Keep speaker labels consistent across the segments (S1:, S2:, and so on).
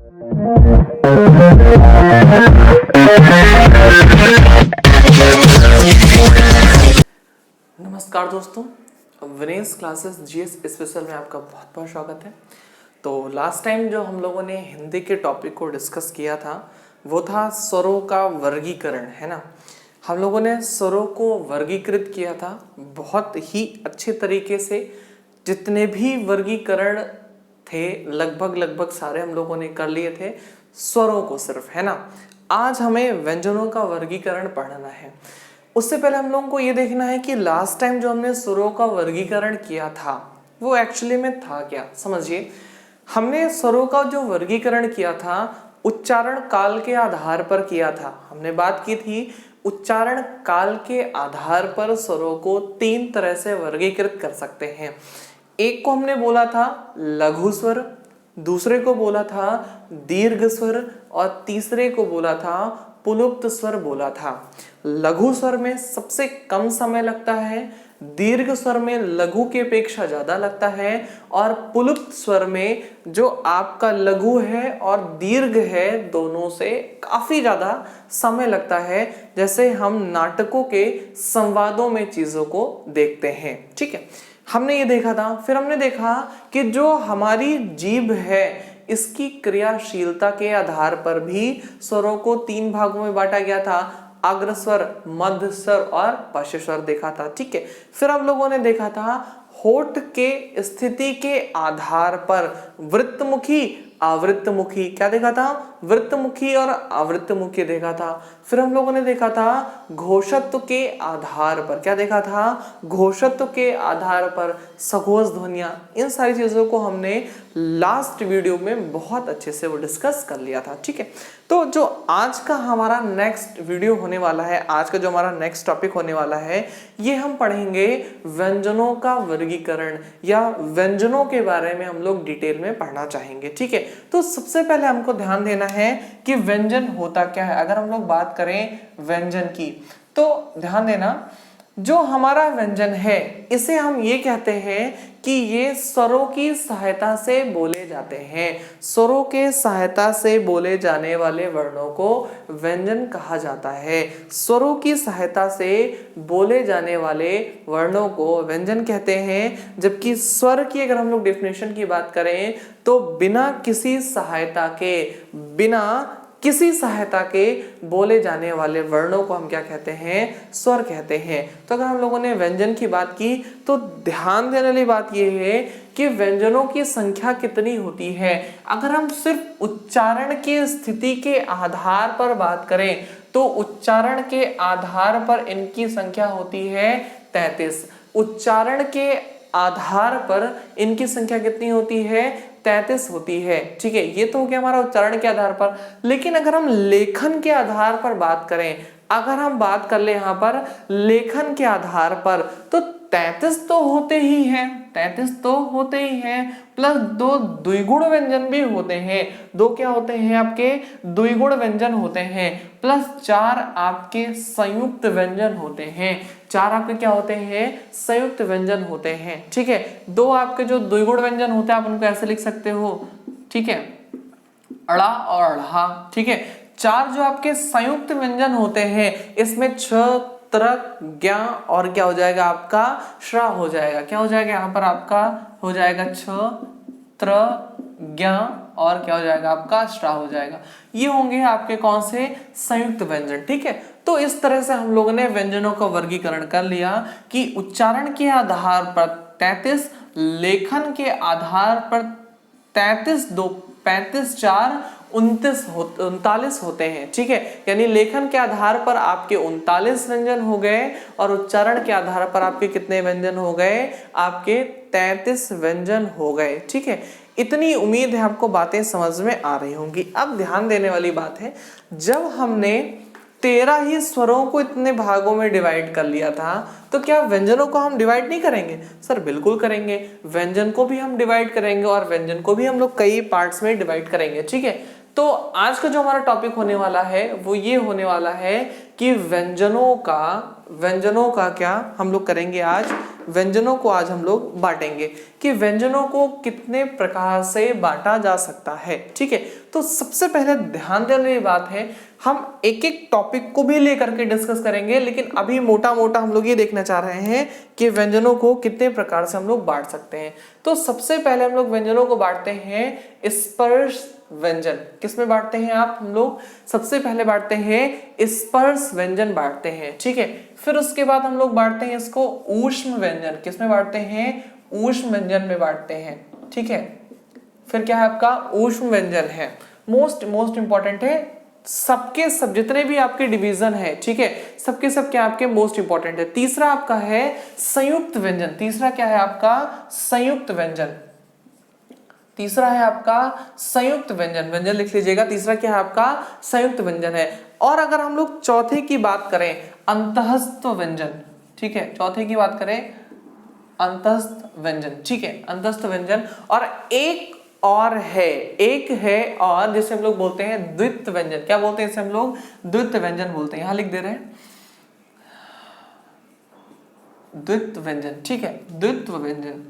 S1: नमस्कार दोस्तों, Vinesh classes GS special में आपका बहुत बहुत स्वागत है। तो लास्ट टाइम जो हम लोगों ने हिंदी के टॉपिक को डिस्कस किया था वो था स्वरों का वर्गीकरण, है ना। हम लोगों ने स्वरों को वर्गीकृत किया था बहुत ही अच्छे तरीके से। जितने भी वर्गीकरण थे लगभग सारे हम लोगों ने कर लिए थे स्वरों को सिर्फ, है ना। आज हमें व्यंजनों का वर्गीकरण पढ़ना है। उससे पहले हम लोगों को ये देखना है कि लास्ट टाइम जो हमने स्वरों का वर्गीकरण किया था वो एक्चुअली में था क्या। समझिए, हमने स्वरों का जो वर्गीकरण किया था उच्चारण काल के आधार पर किया था। हमने बात की थी उच्चारण काल के आधार पर स्वरों को 3 तरह से वर्गीकृत कर सकते हैं। एक को हमने बोला था लघु स्वर, दूसरे को बोला था दीर्घ स्वर और तीसरे को बोला था पुलुप्त स्वर बोला था। लघु स्वर में सबसे कम समय लगता है, दीर्घ स्वर में लघु की अपेक्षा ज्यादा लगता है और पुलुप्त स्वर में जो आपका लघु है और दीर्घ है दोनों से काफी ज्यादा समय लगता है, जैसे हम नाटकों के संवादों में चीजों को देखते हैं। ठीक है, हमने ये देखा था। फिर हमने देखा कि जो हमारी जीभ है इसकी क्रियाशीलता के आधार पर भी स्वरों को 3 भागों में बांटा गया था, अग्रस्वर, मध्य स्वर और पश्च स्वर देखा था। ठीक है, फिर हम लोगों ने देखा था होठ के स्थिति के आधार पर वृत्तमुखी, आवृत्तमुखी, क्या देखा था, वृत्तमुखी और आवृत्तमुखी देखा था। फिर हम लोगों ने देखा था घोषत्व के आधार पर, क्या देखा था, घोषत्व के आधार पर सघोष ध्वनियां। इन सारी चीजों को हमने लास्ट वीडियो में बहुत अच्छे से वो डिस्कस कर लिया था। ठीक है, तो जो आज का हमारा नेक्स्ट वीडियो होने वाला है, आज का जो हमारा नेक्स्ट टॉपिक होने वाला है, ये हम पढ़ेंगे व्यंजनों का वर्गीकरण या व्यंजनों के बारे में हम लोग डिटेल में पढ़ना चाहेंगे। ठीक है, तो सबसे पहले हमको ध्यान देना है कि व्यंजन होता क्या है। अगर हम लोग बात करें व्यंजन की तो ध्यान देना, जो हमारा व्यंजन है इसे हम ये कहते हैं कि ये स्वरों की सहायता से बोले जाते हैं। स्वरों के सहायता से बोले जाने वाले वर्णों को व्यंजन कहा जाता है। स्वरों की सहायता से बोले जाने वाले वर्णों को व्यंजन कहते हैं। जबकि स्वर की अगर हम लोग डेफिनेशन की बात करें तो बिना किसी सहायता के बोले जाने वाले वर्णों को हम क्या कहते हैं, स्वर कहते हैं। तो अगर हम लोगों ने व्यंजन की बात की तो ध्यान देने वाली बात यह है कि व्यंजनों की संख्या कितनी होती है। अगर हम सिर्फ उच्चारण की स्थिति के आधार पर बात करें तो उच्चारण के आधार पर इनकी संख्या होती है 33। उच्चारण के आधार पर इनकी संख्या कितनी होती है, 33 होती है। ठीक है, ये तो हो गया हमारा उच्चारण के आधार पर। लेकिन अगर हम लेखन के आधार पर बात करें, अगर हम बात कर ले यहाँ पर लेखन के आधार पर, तो 33 तो होते ही हैं, 33 तो होते ही हैं, प्लस 2 द्विगुण व्यंजन भी होते हैं। 2 क्या होते हैं आपके, द्विगुण व्यंजन होते हैं, प्लस 4 आपके संयुक्त व्यंजन होते हैं। 4 आपके क्या होते हैं, संयुक्त व्यंजन होते हैं। ठीक है, 2 आपके जो द्विगुण व्यंजन होते हैं आप उनको ऐसे लिख सकते हो। ठीक है, अड़ा और अढ़ा। ठीक है, 4 जो आपके संयुक्त व्यंजन होते हैं इसमें छ, त्र, ज्ञ और क्या हो जाएगा आपका श्रा हो जाएगा। क्या हो जाएगा यहाँ पर आपका हो जाएगा छ, त्र, ज्ञ और क्या हो जाएगा आपका श्रा हो जाएगा। ये होंगे आपके कौन से, संयुक्त व्यंजन। ठीक है, तो इस तरह से हम लोगों ने व्यंजनों का वर्गीकरण कर लिया कि उच्चारण के आधार पर 33, लेखन के आधार पर 33, 2, 35, 4, 39 होते हैं। ठीक है, यानी लेखन के आधार पर आपके 39 व्यंजन हो गए और उच्चारण के आधार पर आपके कितने व्यंजन हो गए, आपके 33 व्यंजन हो गए। ठीक है, इतनी उम्मीद है आपको बातें समझ में आ रही होंगी। अब ध्यान देने वाली बात है, जब हमने 13 ही स्वरों को इतने भागों में डिवाइड कर लिया था तो क्या व्यंजनों को हम डिवाइड नहीं करेंगे? सर बिल्कुल करेंगे, व्यंजन को भी हम डिवाइड करेंगे और व्यंजन को भी हम लोग कई पार्ट्स में डिवाइड करेंगे। ठीक है, तो आज का जो हमारा टॉपिक होने वाला है वो ये होने वाला है कि व्यंजनों का क्या हम लोग करेंगे आज, व्यंजनों को आज हम लोग बांटेंगे कि व्यंजनों को कितने प्रकार से बांटा जा सकता है। ठीक है, तो सबसे पहले ध्यान देने वाली बात है, हम एक एक टॉपिक को भी लेकर के डिस्कस करेंगे, लेकिन अभी मोटा मोटा हम लोग ये देखना चाह रहे हैं कि व्यंजनों को कितने प्रकार से हम लोग बांट सकते हैं। तो सबसे पहले हम लोग व्यंजनों को बांटते हैं स्पर्श व्यंजन। किसमें बांटते हैं आप? हम लोग सबसे पहले बांटते हैं स्पर्श व्यंजन बांटते हैं। ठीक है, फिर उसके बाद हम लोग बांटते हैं इसको ऊष्म व्यंजन। किसमें बांटते हैं? ऊष्म व्यंजन में बांटते हैं। ठीक है, फिर क्या है आपका? ऊष्म व्यंजन है। मोस्ट इंपॉर्टेंट है, सबके सब जितने भी आपके डिवीजन है, ठीक है, सबके सब क्या आपके मोस्ट इंपॉर्टेंट है। तीसरा आपका है संयुक्त व्यंजन। तीसरा क्या है आपका? संयुक्त व्यंजन। तीसरा है आपका संयुक्त व्यंजन। व्यंजन लिख लीजिएगा, तीसरा क्या है आपका? संयुक्त व्यंजन है। और अगर हम लोग चौथे की बात करें, अंतःस्थ व्यंजन। ठीक है, चौथे की बात करें अंतःस्थ व्यंजन। ठीक है, अंतःस्थ व्यंजन। और एक है और जिसे हम लोग बोलते हैं द्वित्व व्यंजन। क्या बोलते हैं इसे? हम लोग द्वित्व व्यंजन बोलते हैं। यहां लिख दे रहे हैं द्वित्व व्यंजन। ठीक है, द्वित्व व्यंजन।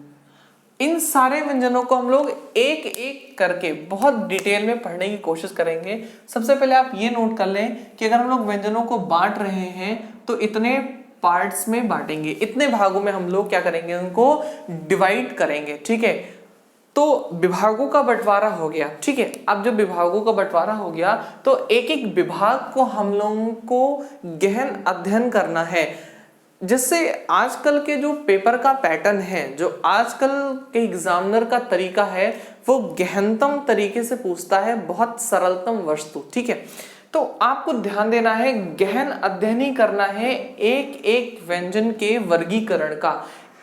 S1: इन सारे व्यंजनों को हम लोग एक एक करके बहुत डिटेल में पढ़ने की कोशिश करेंगे। सबसे पहले आप ये नोट कर लें कि अगर हम लोग व्यंजनों को बांट रहे हैं तो इतने पार्ट्स में बांटेंगे, इतने भागों में हम लोग क्या करेंगे? उनको डिवाइड करेंगे। ठीक है, तो विभागों का बंटवारा हो गया। ठीक है, अब जब विभागों का बंटवारा हो गया तो एक एक विभाग को हम लोगों को गहन अध्ययन करना है। जिससे आजकल के जो पेपर का पैटर्न है, जो आजकल के एग्जामिनर का तरीका है, वो गहनतम तरीके से पूछता है बहुत सरलतम वस्तु। ठीक है, तो आपको ध्यान देना है, गहन अध्ययन ही करना है एक एक व्यंजन के वर्गीकरण का,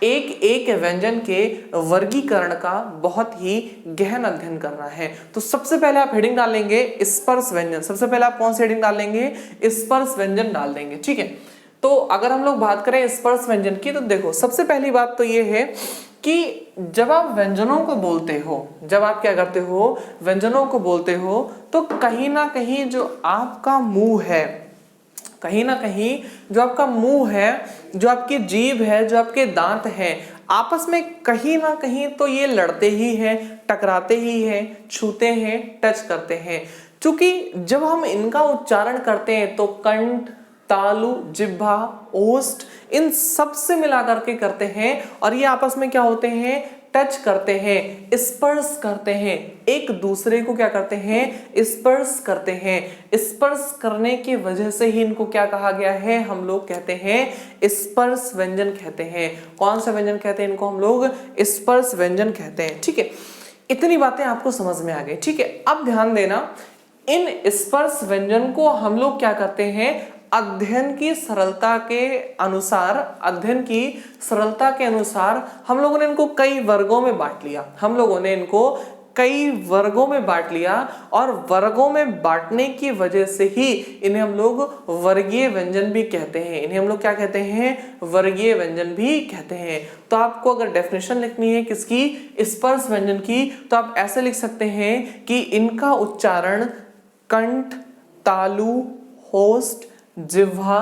S1: एक एक व्यंजन के वर्गीकरण का बहुत ही गहन अध्ययन करना है। तो सबसे पहले आप हेडिंग डालेंगे स्पर्श व्यंजन। सबसे पहले आप कौन सी हेडिंग डालेंगे? स्पर्श व्यंजन डाल देंगे। ठीक है, तो अगर हम लोग बात करें स्पर्श व्यंजन की, तो देखो सबसे पहली बात तो ये है कि जब आप व्यंजनों को बोलते हो, जब आप क्या करते हो? व्यंजनों को बोलते हो, तो कहीं ना कहीं जो आपका मुंह है, कहीं ना कहीं जो आपका मुंह है, जो आपकी जीभ है, जो आपके दांत हैं, आपस में कहीं ना कहीं तो ये लड़ते ही हैं, टकराते ही हैं, छूते हैं, टच करते हैं। क्योंकि जब हम इनका उच्चारण करते हैं तो कंठ, तालु, जिह्वा, ओष्ठ, इन सब से मिला करके करते हैं और ये आपस में क्या होते हैं? टच करते हैं, स्पर्श करते हैं, एक दूसरे को क्या करते हैं? स्पर्श करते हैं। स्पर्श करने की वजह से ही इनको क्या कहा गया है? हम लोग कहते हैं स्पर्श व्यंजन कहते हैं। कौन सा व्यंजन कहते हैं इनको? हम लोग स्पर्श व्यंजन कहते हैं। ठीक है, इतनी बातें आपको समझ में आ गई। ठीक है, अब ध्यान देना, इन स्पर्श व्यंजन को हम लोग क्या करते हैं? अध्ययन की सरलता के अनुसार, अध्ययन की सरलता के अनुसार हम लोगों ने इनको कई वर्गों में बांट लिया। हम लोगों ने इनको कई वर्गों में बांट लिया और वर्गों में बांटने की वजह से ही इन्हें हम लोग वर्गीय व्यंजन भी कहते हैं। इन्हें हम लोग क्या कहते हैं? वर्गीय व्यंजन भी कहते हैं। तो आपको अगर डेफिनेशन लिखनी है किसकी? स्पर्श व्यंजन की, तो आप ऐसे लिख सकते हैं कि इनका उच्चारण कंठ, तालु, होस्ट, जिह्वा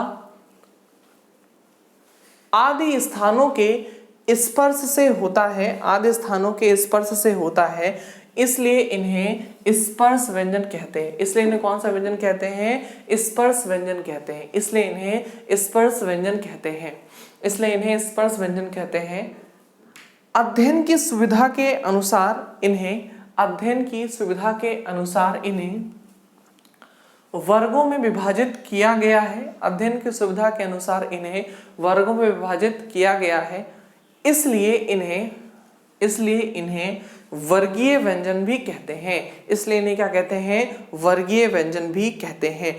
S1: आदि स्थानों के स्पर्श से होता है, आदि स्थानों के स्पर्श से होता है, इसलिए इन्हें स्पर्श व्यंजन कहते हैं। इसलिए इन्हें कौन सा व्यंजन कहते हैं? स्पर्श व्यंजन कहते हैं। इसलिए इन्हें स्पर्श व्यंजन कहते हैं। इसलिए इन्हें स्पर्श व्यंजन कहते हैं। अध्ययन की सुविधा के अनुसार इन्हें, अध्ययन की सुविधा के अनुसार इन्हें वर्गों में विभाजित किया गया है। अध्ययन की सुविधा के अनुसार इन्हें वर्गों में विभाजित किया गया है, इसलिए इन्हें वर्गीय व्यंजन भी कहते हैं। इसलिए इन्हें क्या कहते हैं? वर्गीय व्यंजन भी कहते हैं।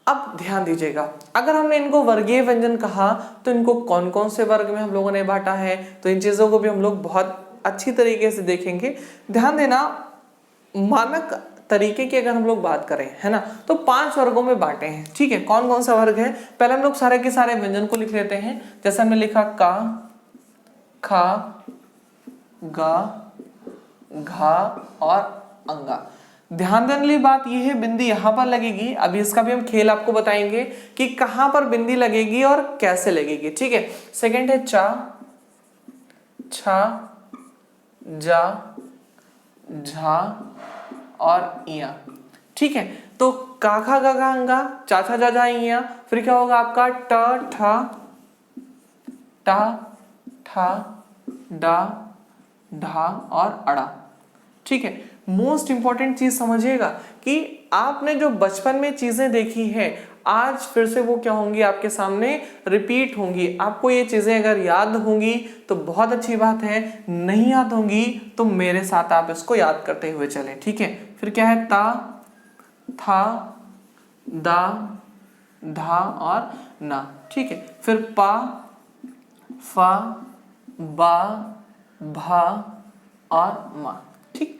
S1: अब ध्यान दीजिएगा, अगर हमने इनको वर्गीय व्यंजन कहा तो इनको कौन कौन से वर्ग में हम लोगों ने बांटा है, तो इन चीजों को भी हम लोग बहुत अच्छी तरीके से देखेंगे। ध्यान देना, मानक तरीके की अगर हम लोग बात करें, है ना, तो 5 वर्गों में बांटे हैं। ठीक है, कौन कौन सा वर्ग है? पहले हम लोग सारे के सारे व्यंजन को लिख लेते हैं। जैसे हमने लिखा का, खा, गा, घा और अंगा। ध्यान देने वाली बात यह है, बिंदी यहां पर लगेगी। अभी इसका भी हम खेल आपको बताएंगे कि कहां पर बिंदी लगेगी और कैसे लगेगी। ठीक है, सेकंड है चा, छ, जा, झा और इया। ठीक है, तो का खा गा घा अंगा, चा छा जा झा इया, फिर क्या होगा आपका ट ठ टा ठा डा ढा और अड़ा। ठीक है, मोस्ट इंपॉर्टेंट चीज समझिएगा कि आपने जो बचपन में चीजें देखी है आज फिर से वो क्या होंगी आपके सामने रिपीट होंगी। आपको ये चीजें अगर याद होंगी तो बहुत अच्छी बात है, नहीं याद होंगी तो मेरे साथ आप इसको याद करते हुए चलें। ठीक है, फिर क्या है ता, था, दा, धा और ना। ठीक है, फिर पा, फा, बा, भा और मा। ठीक,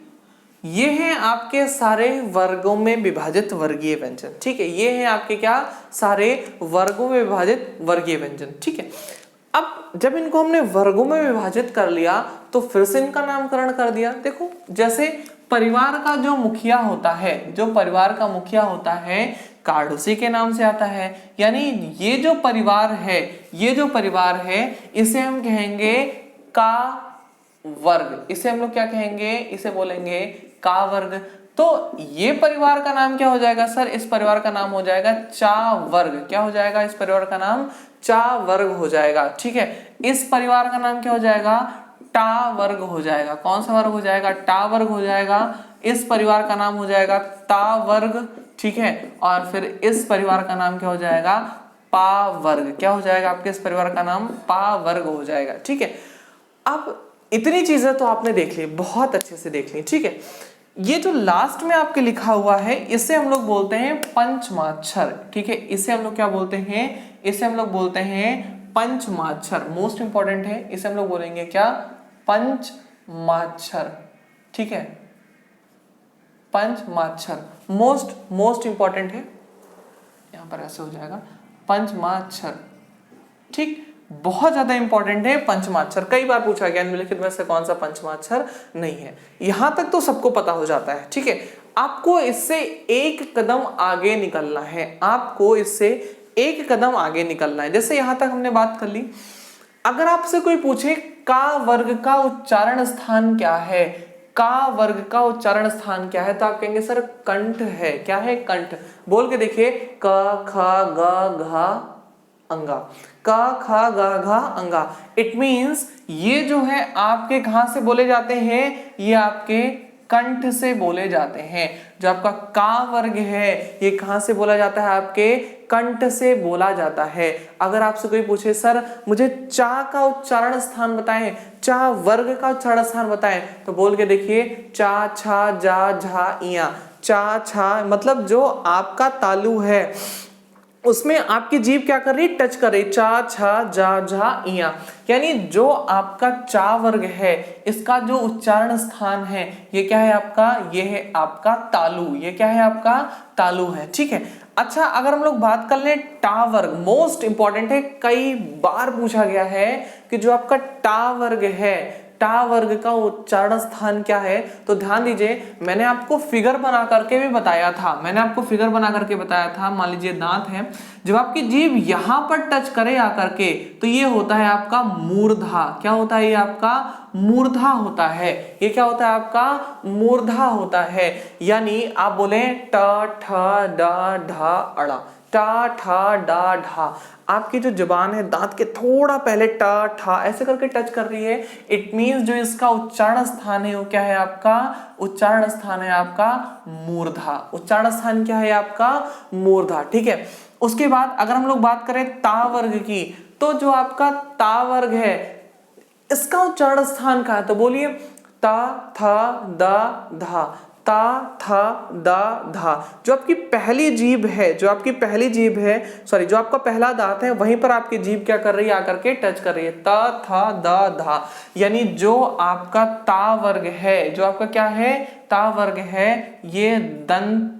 S1: ये हैं आपके सारे वर्गों में विभाजित वर्गीय व्यंजन। ठीक है, ये हैं आपके क्या सारे वर्गों में विभाजित वर्गीय व्यंजन। ठीक है, अब जब इनको हमने वर्गों में विभाजित कर लिया तो फिर से इनका नामकरण कर दिया। देखो, जैसे परिवार का जो मुखिया होता है, जो परिवार का मुखिया होता है कार्ड उसी के नाम से आता है। यानी ये जो परिवार है, ये जो परिवार है इसे हम कहेंगे का वर्ग। इसे हम लोग क्या कहेंगे, इसे बोलेंगे का वर्ग। तो ये परिवार का नाम क्या हो जाएगा सर, इस परिवार का नाम हो जाएगा चा वर्ग। क्या हो जाएगा, इस परिवार का नाम चा वर्ग हो जाएगा। ठीक है, इस परिवार का नाम क्या हो जाएगा, टा वर्ग हो जाएगा। कौन सा वर्ग हो जाएगा, टा वर्ग हो जाएगा। इस परिवार का नाम हो जाएगा ता वर्ग। ठीक है, और फिर इस परिवार का नाम क्या हो जाएगा, पा वर्ग। क्या हो जाएगा आपके इस परिवार का नाम, पा वर्ग हो जाएगा। ठीक है, अब इतनी चीजें तो आपने देख ली, बहुत अच्छे से देख ली। ठीक है, ये जो लास्ट में आपके लिखा हुआ है इसे हम लोग बोलते हैं पंचमाक्षर। ठीक है, इसे हम लोग क्या बोलते हैं, इसे हम लोग बोलते हैं पंचमाक्षर। मोस्ट इंपॉर्टेंट है, इसे हम लोग बोलेंगे क्या, पंचमाक्षर। ठीक है, पंचमाक्षर मोस्ट इंपॉर्टेंट है, यहां पर ऐसे हो जाएगा पंचमाक्षर। ठीक, बहुत ज्यादा इंपॉर्टेंट है पंचमाक्षर। कई बार पूछा गया निम्नलिखित में से कौन सा पंचमाक्षर नहीं है। यहां तक तो सबको पता हो जाता है। ठीक है, आपको इससे एक कदम आगे निकलना है, आपको इससे एक कदम आगे निकलना है। जैसे यहां तक हमने बात कर ली, अगर आपसे कोई पूछे का वर्ग का उच्चारण स्थान क्या है, का वर्ग का उच्चारण स्थान क्या है, तो आप कहेंगे सर कंठ है। क्या है, कंठ। बोल के देखिए, क ख ग घ अंगा, का खा गा घा अंगा। इट मीन्स ये जो है आपके कहां से बोले जाते हैं, ये आपके कंठ से बोले जाते हैं। जो आपका का वर्ग है ये कहां से बोला जाता है, आपके कंठ से बोला जाता है। अगर आपसे कोई पूछे सर मुझे चा का उच्चारण स्थान बताएं, चा वर्ग का उच्चारण स्थान बताएं, तो बोल के देखिए, चा छा जा झा इया। चा छा मतलब जो आपका तालु है उसमें आपकी जीभ क्या कर रही, टच कर रही, चा छा जा झा इया। यानी जो आपका चा वर्ग है इसका जो उच्चारण स्थान है ये क्या है आपका, ये है आपका तालु। ये क्या है आपका, तालु है। ठीक है, अच्छा अगर हम लोग बात कर ले टा वर्ग, मोस्ट इंपॉर्टेंट है, कई बार पूछा गया है कि जो आपका टा वर्ग है, टा वर्ग का उच्चारण स्थान क्या है। तो ध्यान दीजिए, मैंने आपको फिगर बना करके भी बताया था, मैंने आपको फिगर बना करके बताया था। मान लीजिए दांत है, जब आपकी जीभ यहां पर टच करे आकर के तो ये होता है आपका मूर्धा। क्या होता है, ये आपका मूर्धा होता है। ये क्या होता है आपका, मूर्धा होता है। यानी आप बोले ट ठ ड ढ अड़ा, टा ठा डा ढा। आपकी जो जुबान है दांत के थोड़ा पहले टा ठा ऐसे करके टच कर रही है। इट मींस जो इसका उच्चारण स्थान है वो क्या है आपका, उच्चारण स्थान है आपका मूर्धा। उच्चारण स्थान क्या है आपका, मूर्धा। ठीक है, उसके बाद अगर हम लोग बात करें ता वर्ग की, तो जो आपका ता वर्ग है इसका उच्चारण स्थान कहाँ है, तो बोलिए ता था दा धा, ता था दा धा। जो आपकी पहली जीभ है, जो आपकी पहली जीभ है, सॉरी जो आपका पहला दांत है वहीं पर आपकी जीभ क्या कर रही है, आकर के टच कर रही है, ता था दा धा। यानी जो आपका ता वर्ग है, जो आपका क्या है, ता वर्ग है, ये दंत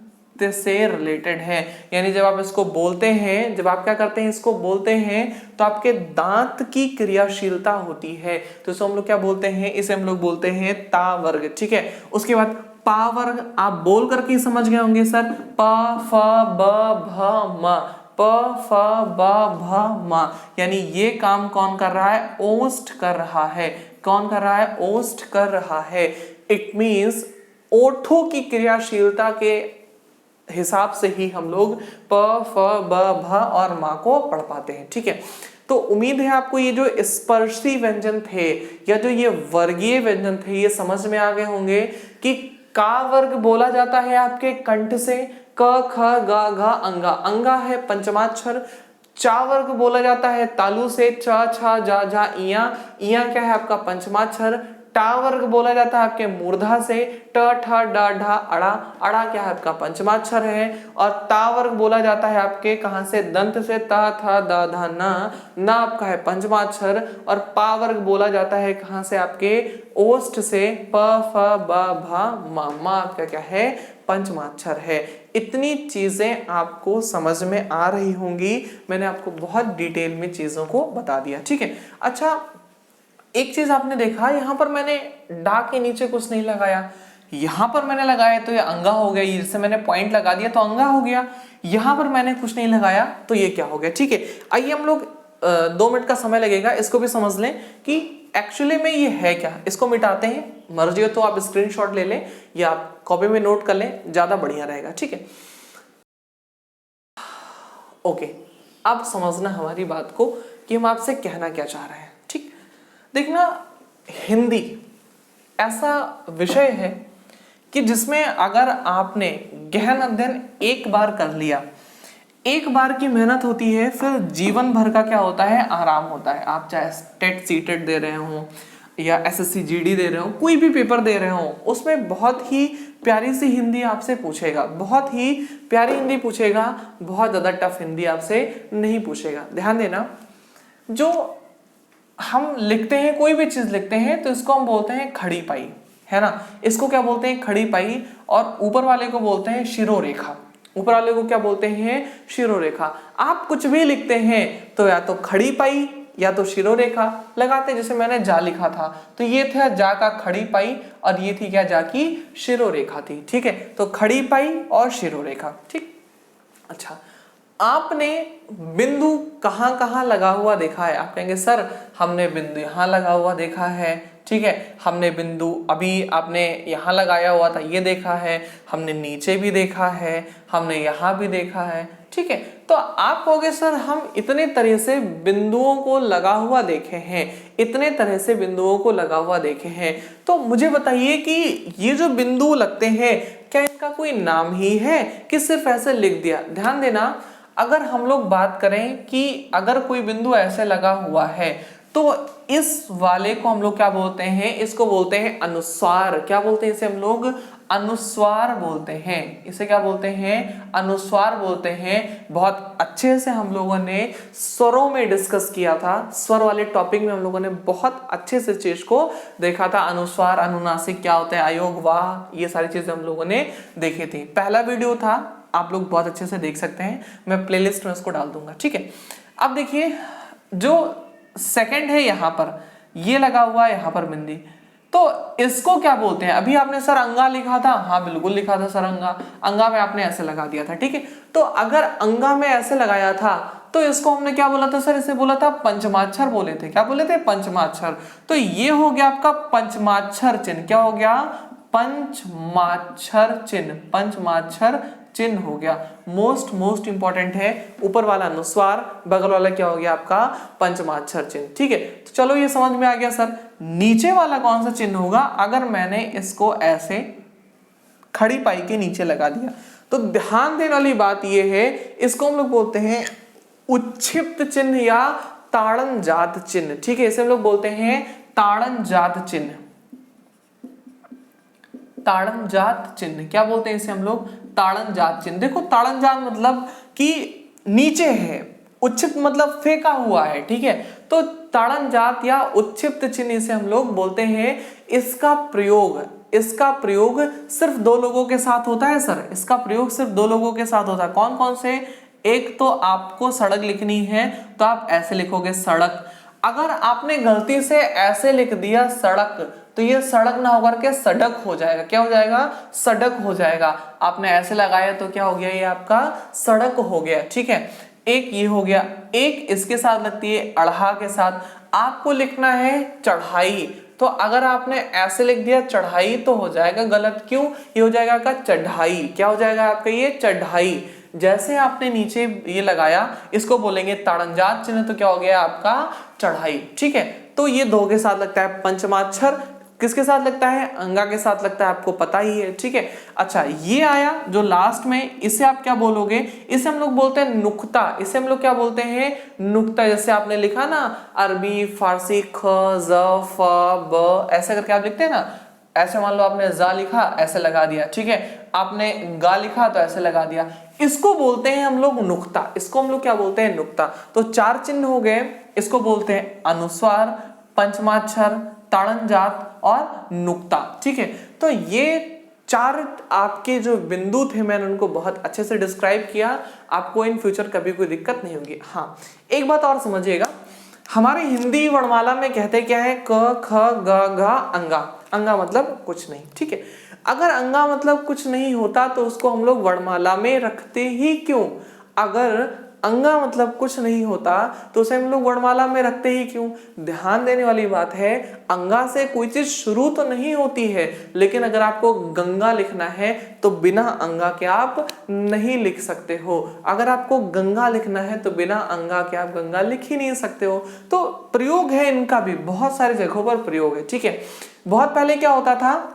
S1: से रिलेटेड है। यानी जब आप इसको बोलते हैं, जब आप क्या करते हैं, इसको बोलते हैं तो आपके दांत की क्रियाशीलता होती है, तो इसको हम लोग क्या बोलते हैं, इसे हम लोग बोलते हैं ता वर्ग। ठीक है, उसके बाद पा वर्ग आप बोल करके समझ गए होंगे सर, प फ ब भ म, प फ ब भ म। यानी ये काम कौन कर रहा है, ओष्ठ कर रहा है। कौन कर रहा है? ओष्ठ कर रहा है। इट मीन्स ओठों की क्रियाशीलता के हिसाब से ही हम लोग प, फ, ब, भ और मा को पढ़ पाते हैं। ठीक है, तो उम्मीद है आपको ये जो स्पर्शी व्यंजन थे या जो ये वर्गीय व्यंजन थे ये समझ में आ गए होंगे कि का वर्ग बोला जाता है आपके कंठ से, क, ख, ग, घ, अंगा। अंगा है पंचमाक्षर। चा वर्ग बोला जाता है तालु से, च, छ, जा, झा, इया। इया क्या है आपका पंचमाक्षर। टा वर्ग बोला जाता है आपके मूर्धा से, ट, ठ, ड, ढ, अड़ा। अड़ा क्या है आपका पंचमाक्षर है। और ता वर्ग बोला जाता है आपके कहां से? दंत से, त, थ, द, ध, न। न आपका है पंचमाक्षर। और पा वर्ग बोला जाता है कहां से? आपके ओष्ठ से, प, फ, ब, भ, म। म आपका क्या है? पंचमाक्षर है। इतनी चीजें आपको समझ में आ रही होंगी। मैंने आपको बहुत डिटेल में चीजों को बता दिया। ठीक है, अच्छा एक चीज आपने देखा यहां पर मैंने डा के नीचे कुछ नहीं लगाया, यहां पर मैंने लगाया तो ये अंगा हो गया। जैसे मैंने पॉइंट लगा दिया तो अंगा हो गया। यहां पर मैंने कुछ नहीं लगाया तो ये क्या हो गया? ठीक है, आइए हम लोग 2 मिनट का समय लगेगा इसको भी समझ लें कि एक्चुअली में ये है क्या। इसको मिटाते हैं, मर्जी हो तो आप स्क्रीनशॉट ले लें या आप कॉपी में नोट कर लें, ज्यादा बढ़िया रहेगा। ठीक है, ओके, अब समझना हमारी बात को कि हम आपसे कहना क्या चाह रहे हैं। ठीक, देखना हिंदी ऐसा विषय है कि जिसमें अगर आपने गहन अध्ययन एक बार कर लिया, एक बार की मेहनत होती है, फिर जीवन भर का क्या होता है? आराम होता है। आप चाहे टेट सीटेट दे रहे हो या एसएससी जीडी दे रहे हो, कोई भी पेपर दे रहे हो, उसमें बहुत ही प्यारी सी हिंदी आपसे पूछेगा, बहुत ही प्यारी हिंदी पूछेगा, बहुत ज्यादा टफ हिंदी आपसे नहीं पूछेगा। ध्यान देना, जो हम लिखते हैं, कोई भी चीज लिखते हैं तो इसको हम बोलते हैं खड़ी पाई, है ना। इसको क्या बोलते हैं? खड़ी पाई। और ऊपर वाले को बोलते हैं शिरोरेखा। ऊपर वाले को क्या बोलते हैं? शिरोरेखा। आप कुछ भी लिखते हैं तो या तो खड़ी पाई या तो शिरोरेखा लगाते। जैसे मैंने जा लिखा था तो ये था जा का खड़ी पाई और ये थी क्या? जा की शिरोरेखा थी। ठीक है, तो खड़ी पाई और शिरोरेखा। ठीक, अच्छा आपने बिंदु कहां कहां लगा हुआ देखा है? आप कहेंगे सर हमने बिंदु यहां लगा हुआ देखा है। ठीक है, हमने बिंदु अभी आपने यहां लगाया हुआ था ये देखा है, हमने नीचे भी देखा है, हमने यहां भी देखा है। ठीक है, तो आप कहोगे सर हम इतने तरह से बिंदुओं को लगा हुआ देखे हैं, इतने तरह से बिंदुओं को लगा हुआ देखे हैं, तो मुझे बताइए कि ये जो बिंदु लगते हैं क्या इनका कोई नाम ही है कि सिर्फ ऐसे लिख दिया? ध्यान देना, अगर हम लोग बात करें कि अगर कोई बिंदु ऐसे लगा हुआ है तो इस वाले को हम लोग क्या बोलते हैं? इसको बोलते हैं अनुस्वार। क्या बोलते हैं इसे हम लोग? अनुस्वार बोलते हैं। इसे क्या बोलते हैं? अनुस्वार बोलते हैं। बहुत अच्छे से हम लोगों ने स्वरों में डिस्कस किया था, स्वर वाले टॉपिक में हम लोगों ने बहुत अच्छे से चीज को देखा था। अनुस्वार, अनुनासिक क्या होता है, अयोग, वाह, ये सारी चीजें हम लोगों ने देखी थी। पहला वीडियो था, आप लोग बहुत अच्छे से देख सकते हैं, मैं प्लेलिस्ट में उसको डाल दूंगा। ठीक है, अब देखिए जो सेकंड है यहाँ पर ये लगा हुआ है यहाँ पर बिंदी, तो इसको क्या बोलते हैं? अभी आपने सर अंगा लिखा था, हाँ बिल्कुल लिखा था सर अंगा, अंगा में आपने ऐसे लगा दिया था। ठीक है, तो अगर अंगा में ऐसे लगाया था तो इसको हमने क्या बोला था सर? इसे बोला था पंचमाक्षर बोले थे। क्या बोले थे? पंचमाक्षर। तो ये हो गया आपका पंचमाक्षर चिन्ह। क्या हो गया? पंचमाक्षर चिन्ह। पंचमाक्षर चिन्ह हो गया। मोस्ट इंपॉर्टेंट है, ऊपर वाला अनुस्वार, बगल वाला क्या हो गया आपका? पंचमाक्षर चिन्ह। ठीक है, तो चलो ये समझ में आ गया सर। नीचे वाला कौन सा चिन्ह होगा? अगर मैंने इसको ऐसे खड़ी पाई के नीचे लगा दिया तो ध्यान देने वाली बात ये है, इसको हम लोग बोलते हैं उच्छिप्त चिन्ह या ताड़न जात चिन्ह। ठीक है, इसे हम लोग बोलते हैं ताड़न जात चिन्ह। ताड़न जात चिन्ह क्या बोलते हैं इसे हम लोग? ताड़न जात चिन्ह। देखो ताड़न जात मतलब कि नीचे है, उच्छिप्त मतलब फेंका हुआ है। ठीक है, तो ताड़न जात या उच्छिप्त चिन्ह इसे हम लोग बोलते हैं। इसका प्रयोग सिर्फ 2 लोगों के साथ होता है सर। इसका प्रयोग सिर्फ 2 लोगों के साथ होता है। कौन कौन से? एक तो आपको सड़क लिखनी है तो आप ऐसे लिखोगे सड़क। अगर आपने गलती से ऐसे लिख दिया सड़क तो ये सड़क ना होकर के सड़क हो जाएगा। क्या हो जाएगा? सड़क हो जाएगा। आपने ऐसे लगाया तो क्या हो गया? ये आपका सड़क हो गया। ठीक है, एक ये हो गया। एक इसके साथ लगती है अढ़ा के साथ। आपको लिखना है चढ़ाई, तो अगर आपने ऐसे लिख दिया चढ़ाई तो हो जाएगा गलत। क्यों? ये हो जाएगा आपका चढ़ाई। क्या हो जाएगा आपका? ये चढ़ाई। जैसे आपने नीचे ये लगाया, इसको बोलेंगे ताड़नजात चिन्ह, तो क्या हो गया आपका? चढ़ाई। ठीक है, तो ये दो के साथ लगता है। पंचमाक्षर किसके साथ लगता है? अंगा के साथ लगता है, आपको पता ही है। ठीक है, अच्छा ये आया जो लास्ट में, इसे आप क्या बोलोगे? इसे हम लोग बोलते हैं नुक्ता। इसे हम लोग क्या बोलते हैं? नुक्ता। जैसे आपने लिखा ना अरबी फारसी ख ज फ ब ऐसे करके आप लिखते हैं ना, ऐसे मान लो आपने जा लिखा, ऐसे लगा दिया। ठीक है, आपने गा लिखा तो ऐसे लगा दिया। इसको बोलते हैं हम लोग नुक्ता। इसको हम लोग क्या बोलते हैं? नुक्ता। तो चार चिन्ह हो गए, इसको बोलते हैं अनुस्वार, पंचमाक्षर, ताड़नजात और नुक्ता। ठीक है, तो ये चार आपके जो बिंदु थे मैंने उनको बहुत अच्छे से डिस्क्राइब किया। आपको इन फ्यूचर कभी कोई दिक्कत नहीं होगी। हाँ, एक बात और समझिएगा, हमारे हिंदी वर्णमाला में कहते क्या है? क ख ग घ अंगा। अंगा मतलब कुछ नहीं। ठीक है, अगर अंगा मतलब कुछ नहीं होता तो उसको हम लोग वर्णमाला में रखते ही क्यों? अगर अंगा मतलब कुछ नहीं होता तो उसे हम लोग वर्णमाला में रखते ही क्यों? ध्यान देने वाली बात है, अंगा से कोई चीज शुरू तो नहीं होती है, लेकिन अगर आपको गंगा लिखना है तो बिना अंगा के आप नहीं लिख सकते हो। अगर आपको गंगा लिखना है तो बिना अंगा के आप गंगा लिख ही नहीं सकते हो। तो प्रयोग है इनका भी, बहुत सारी जगहों पर प्रयोग है। ठीक है, बहुत पहले क्या होता था,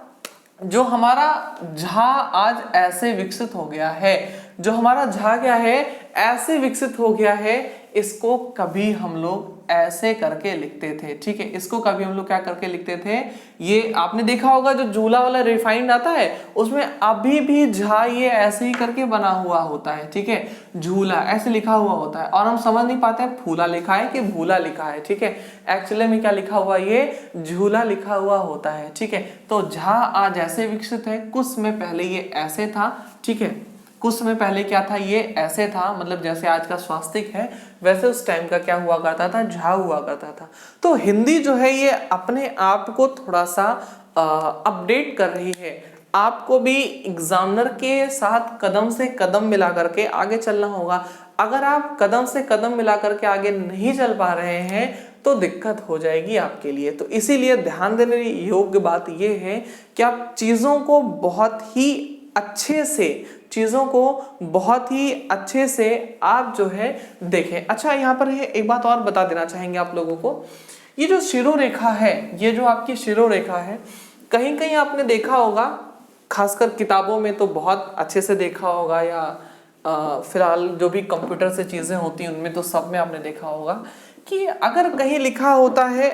S1: जो हमारा झा आज ऐसे विकसित हो गया है, जो हमारा झा क्या है? ऐसे विकसित हो गया है, इसको कभी हम लोग ऐसे करके लिखते थे। ठीक है, इसको कभी हम लोग क्या करके लिखते थे? ये आपने देखा होगा जो झूला वाला रिफाइंड आता है उसमें अभी भी झा ये ऐसे ही करके बना हुआ होता है। ठीक है, झूला ऐसे लिखा हुआ होता है और हम समझ नहीं पाते हैं फूला लिखा है कि भूला लिखा है। ठीक है, एक्चुअली में क्या लिखा हुआ? ये झूला लिखा हुआ होता है। ठीक है, तो झा आज ऐसे विकसित है, कुछ में पहले ये ऐसे था। ठीक है, कुछ समय पहले क्या था? ये ऐसे था, मतलब जैसे आज का स्वास्तिक है वैसे उस टाइम का क्या हुआ करता था? झा हुआ करता था। तो हिंदी जो है ये अपने आप को थोड़ा सा अपडेट कर रही है। आपको भी एग्जामिनर के साथ कदम से कदम मिला करके आगे चलना होगा। अगर आप कदम से कदम मिला करके आगे नहीं चल पा रहे हैं तो दिक्कत हो जाएगी आपके लिए। तो इसीलिए ध्यान देने योग्य बात यह है कि आप चीजों को बहुत ही अच्छे से आप जो है देखें। अच्छा, यहाँ पर एक बात और बता देना चाहेंगे आप लोगों को, ये जो शिरोरेखा है, ये जो आपकी शिरोरेखा है, कहीं कहीं आपने देखा होगा, खासकर किताबों में तो बहुत अच्छे से देखा होगा, या फिलहाल जो भी कंप्यूटर से चीजें होती हैं उनमें तो सब में आपने देखा होगा कि अगर कहीं लिखा होता है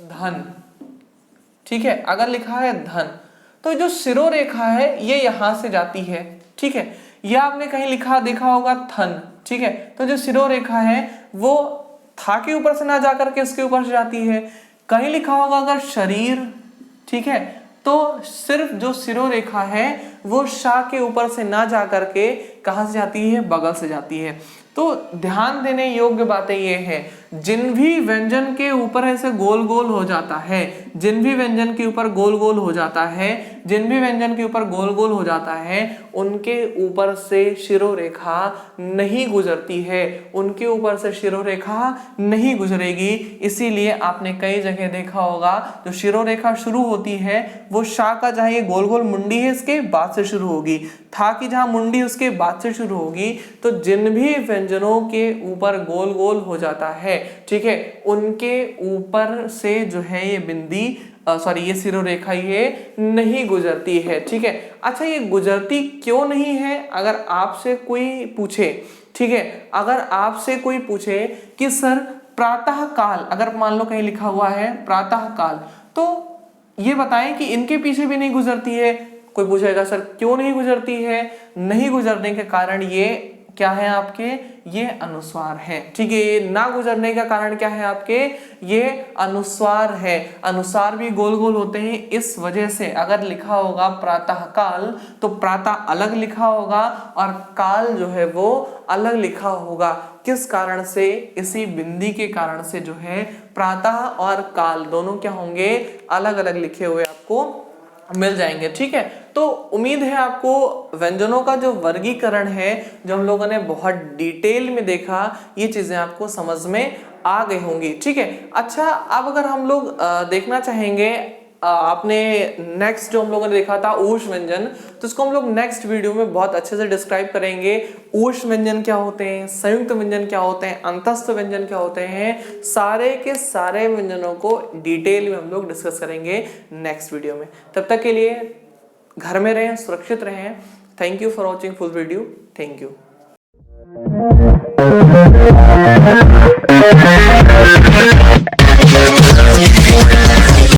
S1: धन, ठीक है, अगर लिखा है धन, तो जो शिरोरेखा है ये यहां से जाती है। ठीक है, या आपने कहीं लिखा देखा होगा थन। ठीक है, तो जो शिरोरेखा है वो था के ऊपर से ना जाकर के उसके ऊपर से जाती है। कहीं लिखा होगा अगर शरीर, ठीक है, तो सिर्फ जो शिरोरेखा है वो शा के ऊपर से ना जाकर के कहां से जाती है? बगल से जाती है। तो ध्यान देने योग्य बातें ये है, जिन भी व्यंजन के ऊपर ऐसे गोल गोल हो जाता है, जिन भी व्यंजन के ऊपर गोल गोल हो जाता है, जिन भी व्यंजन के ऊपर गोल गोल हो जाता है, उनके ऊपर से शिरोरेखा नहीं गुजरती है, उनके ऊपर से शिरोरेखा नहीं गुजरेगी। इसीलिए आपने कई जगह देखा होगा जो शिरोरेखा शुरू होती है वो शा का जहां ये गोल गोल मुंडी है इसके बाद से शुरू होगी, था की जहां मुंडी उसके बाद से शुरू होगी। तो जिन भी व्यंजनों के ऊपर गोल गोल हो जाता है, ठीक है, उनके ऊपर से जो है ये बिंदी ये शिरोरेखा ये नहीं गुजरती है। ठीक है, अच्छा ये गुजरती क्यों नहीं है? अगर आपसे कोई पूछे, ठीक है, अगर आपसे कोई पूछे कि सर प्रातः काल, अगर मान लो कहीं लिखा हुआ है प्रातः काल, तो ये बताएं कि इनके पीछे भी नहीं गुजरती है। कोई पूछेगा सर क्यों नहीं गुजरती है? नहीं गुजरने के कारण ये क्या है आपके? ये अनुस्वार है। ठीक है, ये ना गुजरने का कारण क्या है आपके? ये अनुस्वार है। अनुस्वार भी गोल गोल होते हैं, इस वजह से अगर लिखा होगा प्रातः काल तो प्रातः अलग लिखा होगा और काल जो है वो अलग लिखा होगा। किस कारण से? इसी बिंदी के कारण से जो है प्रातः और काल दोनों क्या होंगे? अलग अलग लिखे हुए आपको मिल जाएंगे। ठीक है, तो उम्मीद है आपको व्यंजनों का जो वर्गीकरण है, जो हम लोगों ने बहुत डिटेल में देखा, ये चीजें आपको समझ में आ गई होंगी। ठीक है, अच्छा अब अगर हम लोग देखना चाहेंगे, आपने नेक्स्ट जो हम लोगों ने देखा था ऊष्म व्यंजन, तो इसको हम लोग नेक्स्ट वीडियो में बहुत अच्छे से डिस्क्राइब करेंगे। ऊष्म व्यंजन क्या होते हैं, संयुक्त व्यंजन क्या होते हैं, अंतस्थ व्यंजन क्या होते हैं, सारे के सारे व्यंजनों को डिटेल में हम लोग डिस्कस करेंगे नेक्स्ट वीडियो में। तब तक के लिए घर में रहें, सुरक्षित रहें। Thank you for watching full video. Thank you.